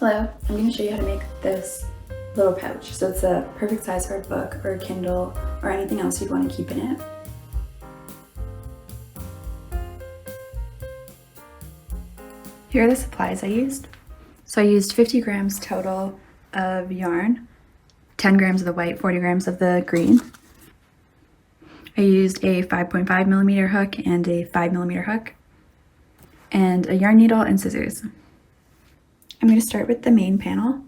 Hello, I'm going to show you how to make this little pouch. So it's a perfect size for a book or a Kindle or anything else you'd want to keep in it. Here are the supplies I used. So I used 50 grams total of yarn, 10 grams of the white, 40 grams of the green. I used a 5.5 millimeter hook and a 5 millimeter hook, and a yarn needle and scissors. I'm going to start with the main panel.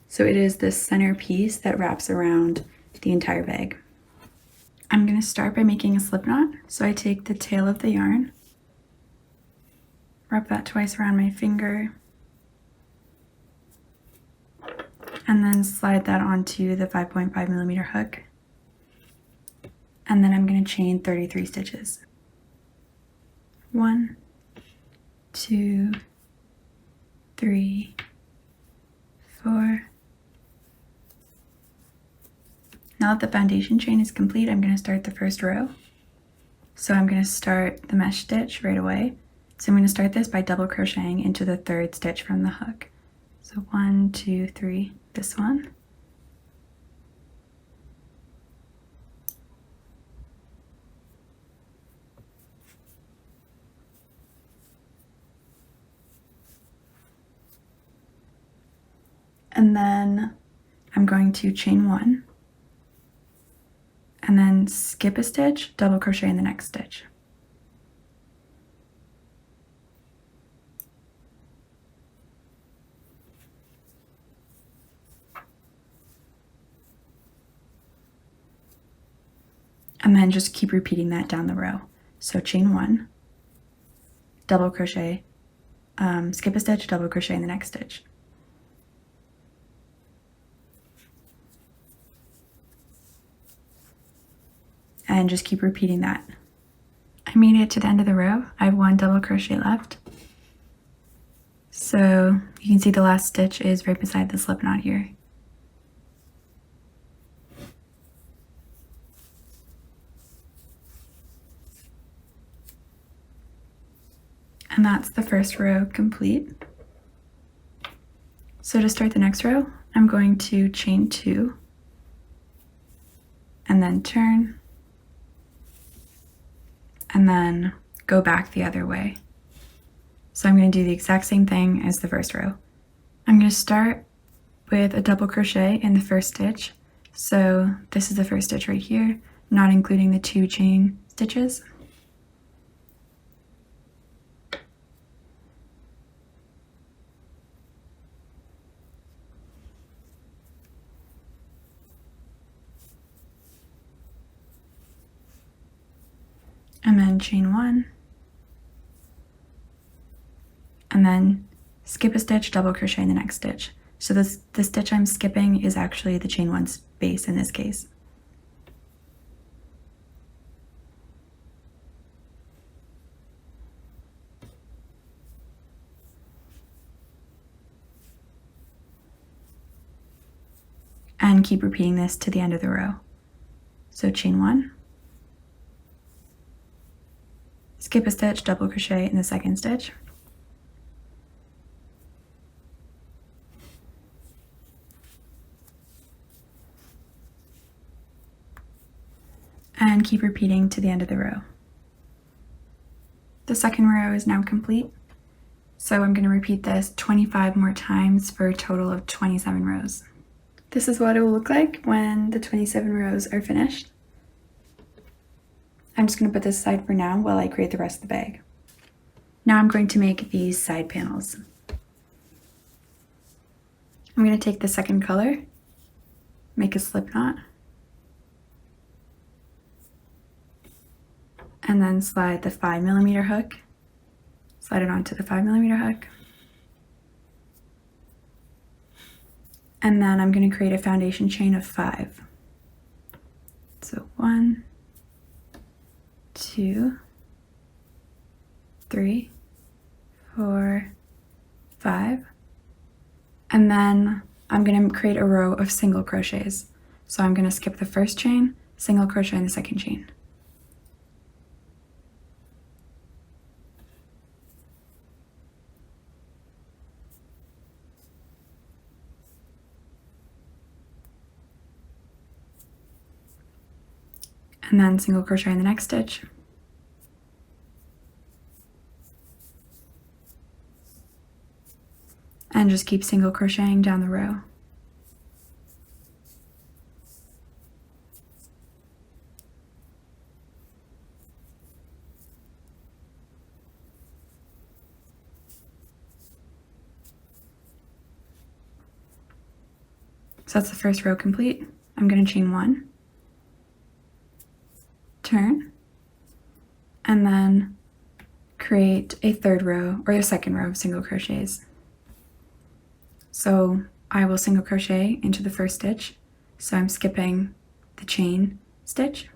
So it is this center piece that wraps around the entire bag. I'm going to start by making a slip knot. So I take the tail of the yarn, wrap that twice around my finger, and then slide that onto the 5.5 millimeter hook. And then I'm going to chain 33 stitches. 1, 2, 3, 4. Now that the foundation chain is complete, I'm going to start the first row. So I'm going to start the mesh stitch right away. So I'm going to start this by double crocheting into the third stitch from the hook. So 1, 2, 3, this one. And then I'm going to chain 1 and then skip a stitch, double crochet in the next stitch. And then just keep repeating that down the row. So chain 1, double crochet, skip a stitch, double crochet in the next stitch. And just keep repeating that. I made it to the end of the row. I have 1 double crochet left. So you can see the last stitch is right beside the slip knot here. And that's the first row complete. So to start the next row, I'm going to chain 2 and then turn and then go back the other way. So I'm going to do the exact same thing as the first row. I'm going to start with a double crochet in the first stitch. So this is the first stitch right here, not including the 2 chain stitches. And then chain 1, and then skip a stitch, double crochet in the next stitch. So the stitch I'm skipping is actually the chain 1 space in this case. And keep repeating this to the end of the row. So chain 1, skip a stitch, double crochet in the second stitch, and keep repeating to the end of the row. The second row is now complete, so I'm going to repeat this 25 more times for a total of 27 rows. This is what it will look like when the 27 rows are finished. I'm just going to put this aside for now while I create the rest of the bag. Now I'm going to make these side panels. I'm going to take the second color, make a slip knot, and then slide the 5 millimeter hook, slide it onto the 5 millimeter hook, and then I'm going to create a foundation chain of 5. So 1, 2, 3, 4, 5, and then I'm going to create a row of single crochets. So I'm going to skip the first chain, single crochet in the second chain. and then single crochet in the next stitch. And just keep single crocheting down the row. So that's the first row complete. I'm going to chain 1, turn, and then create a third row or a second row of single crochets. So I will single crochet into the first stitch, so I'm skipping the chain stitch.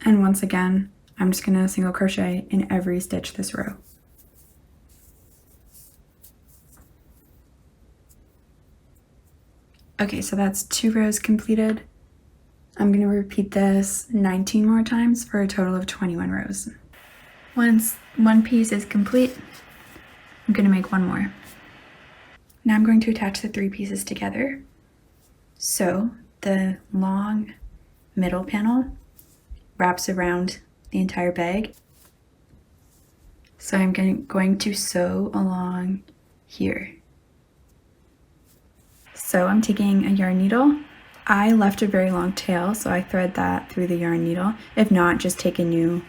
And once again, I'm just going to single crochet in every stitch this row. Okay, so that's 2 rows completed. I'm going to repeat this 19 more times for a total of 21 rows. Once one piece is complete, I'm going to make 1 more. Now I'm going to attach the 3 pieces together. So the long middle panel wraps around the entire bag. So I'm going to sew along here. So I'm taking a yarn needle. I left a very long tail, so I thread that through the yarn needle. If not, just take a new,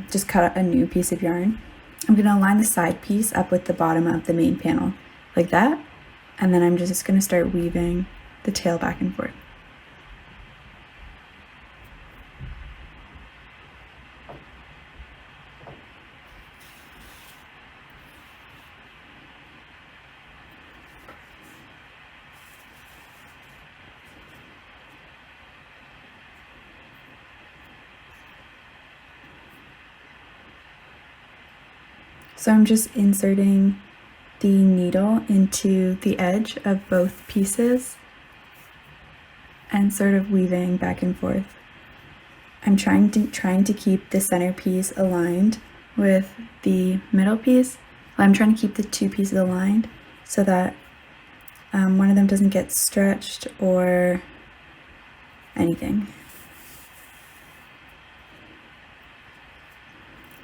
just cut a new piece of yarn. I'm gonna line the side piece up with the bottom of the main panel, like that. And then I'm just gonna start weaving the tail back and forth. So I'm just inserting the needle into the edge of both pieces and sort of weaving back and forth. I'm trying to keep the center piece aligned with the middle piece. I'm trying to keep the 2 pieces aligned so that one of them doesn't get stretched or anything.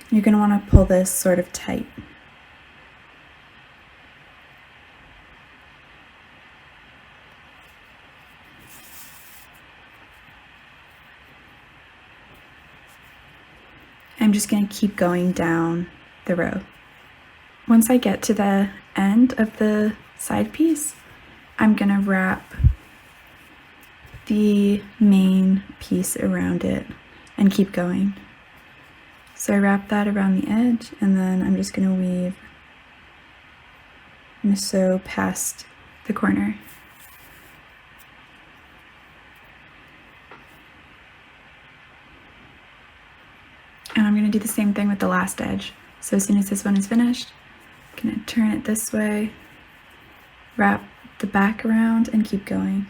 You're going to want to pull this sort of tight. I'm just going to keep going down the row. Once I get to the end of the side piece, I'm going to wrap the main piece around it and keep going. So I wrap that around the edge, and then I'm just going to weave and sew past the corner. And I'm going to do the same thing with the last edge. So as soon as this one is finished, I'm going to turn it this way, wrap the back around, and keep going.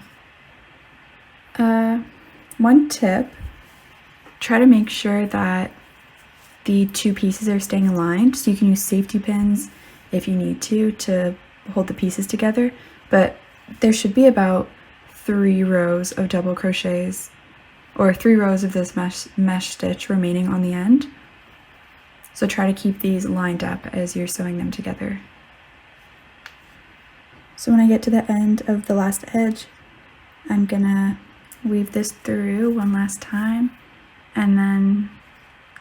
One tip, try to make sure that the 2 pieces are staying aligned, so you can use safety pins if you need to hold the pieces together, but there should be about 3 rows of double crochets or 3 rows of this mesh stitch remaining on the end. So try to keep these lined up as you're sewing them together. So when I get to the end of the last edge, I'm gonna weave this through one last time and then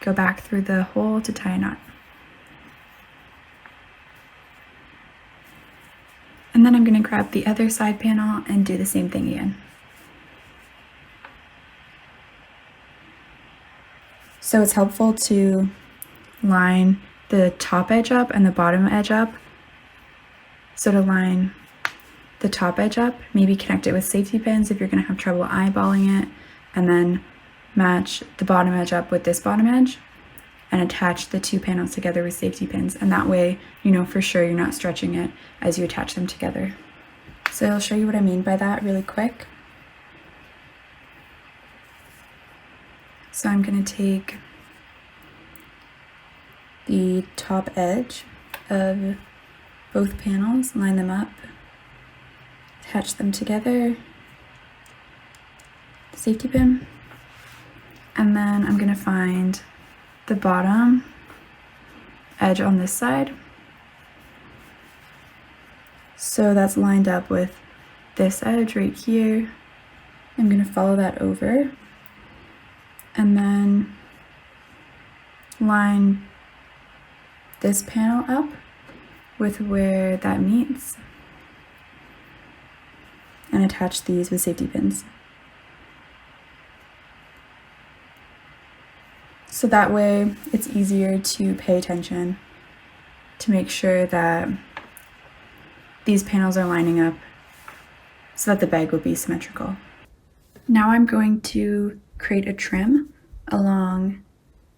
go back through the hole to tie a knot. And then I'm going to grab the other side panel and do the same thing again. So it's helpful to line the top edge up and the bottom edge up. So to line the top edge up, maybe connect it with safety pins if you're going to have trouble eyeballing it, and then match the bottom edge up with this bottom edge and attach the 2 panels together with safety pins, and that way you know for sure you're not stretching it as you attach them together. So I'll show you what I mean by that really quick. So I'm going to take the top edge of both panels, line them up, attach them together, safety pin, and then I'm going to find the bottom edge on this side. So that's lined up with this edge right here. I'm going to follow that over and then line this panel up with where that meets and attach these with safety pins. So that way it's easier to pay attention to make sure that these panels are lining up so that the bag will be symmetrical. Now I'm going to create a trim along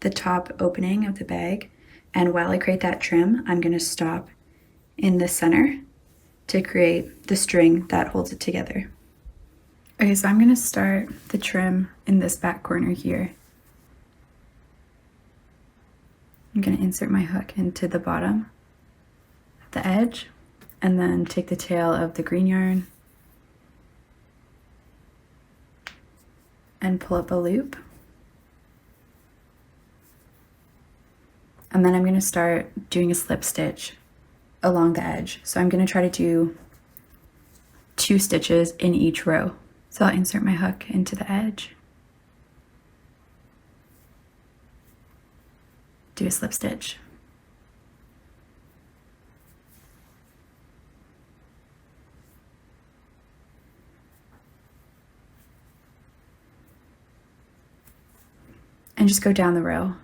the top opening of the bag, and while I create that trim, I'm going to stop in the center to create the string that holds it together. Okay, so I'm going to start the trim in this back corner here. I'm going to insert my hook into the bottom of the edge and then take the tail of the green yarn and pull up a loop. And then I'm going to start doing a slip stitch along the edge. So I'm going to try to do 2 stitches in each row. So I'll insert my hook into the edge, do a slip stitch, and just go down the row.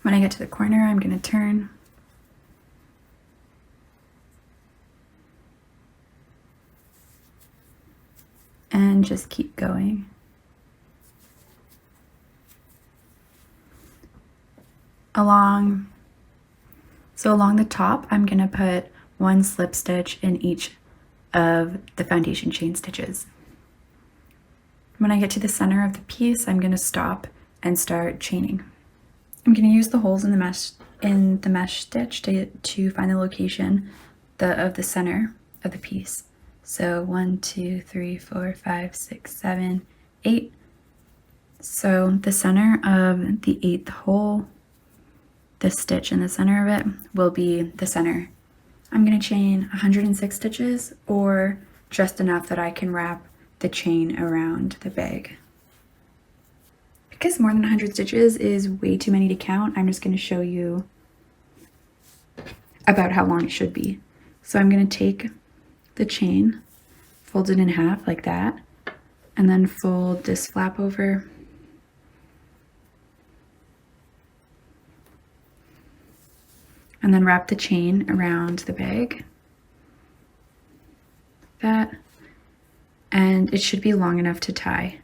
When I get to the corner, I'm going to turn and just keep going. Along the top, I'm going to put 1 slip stitch in each of the foundation chain stitches. When I get to the center of the piece, I'm going to stop and start chaining. I'm going to use the holes in the mesh stitch to find the location of the center of the piece. So 1, 2, 3, 4, 5, 6, 7, 8. So the center of the 8th hole, the stitch in the center of it, will be the center. I'm going to chain 106 stitches, or just enough that I can wrap the chain around the bag. Because more than 100 stitches is way too many to count, I'm just going to show you about how long it should be. So I'm going to take the chain, fold it in half like that, and then fold this flap over, and then wrap the chain around the bag, that, and it should be long enough to tie.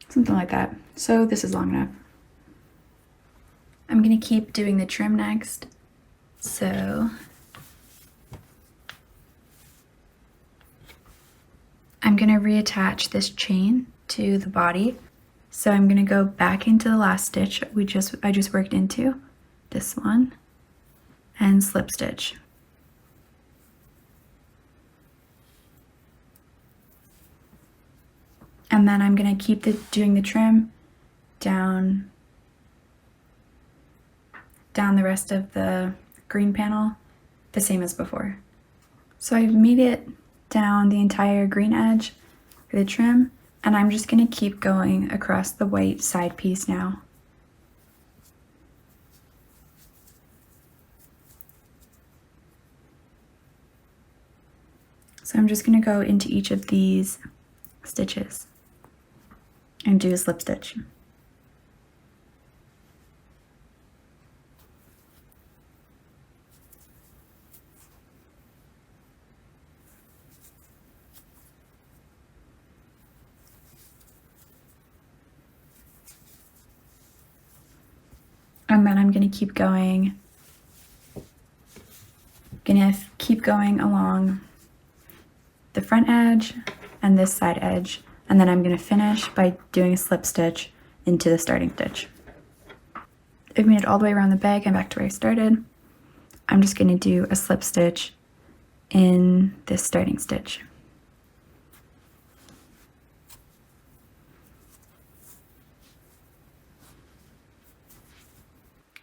Something like that. So this is long enough. I'm going to keep doing the trim next. So I'm going to reattach this chain to the body. So I'm going to go back into the last stitch I just worked into, this one, and slip stitch. And then I'm going to keep doing the trim down the rest of the green panel, the same as before. So I've made it down the entire green edge for the trim, and I'm just going to keep going across the white side piece now. So I'm just going to go into each of these stitches and do a slip stitch. And then I'm going to keep going. Keep going along front edge and this side edge, and then I'm going to finish by doing a slip stitch into the starting stitch. I've made it all the way around the bag and back to where I started. I'm just going to do a slip stitch in this starting stitch.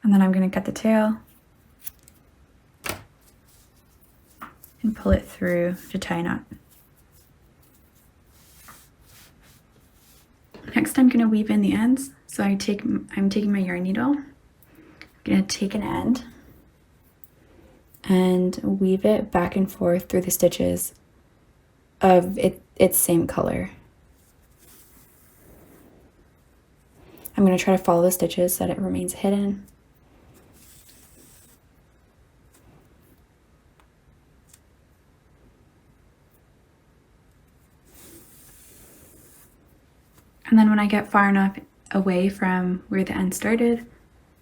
And then I'm going to cut the tail and pull it through to tie a knot. Next I'm going to weave in the ends. So I'm taking my yarn needle, I'm going to take an end and weave it back and forth through the stitches of its same color. I'm going to try to follow the stitches so that it remains hidden. And then when I get far enough away from where the end started,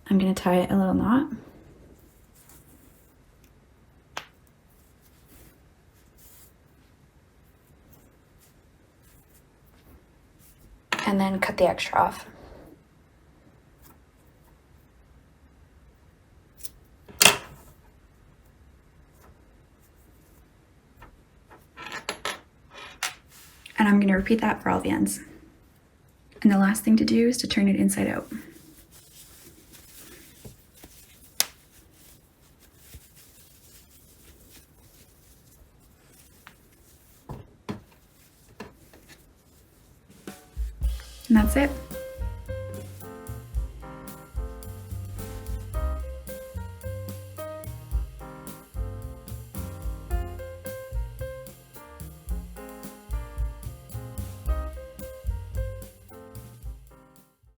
I'm going to tie a little knot. And then cut the extra off. And I'm going to repeat that for all the ends. And the last thing to do is to turn it inside out. And that's it.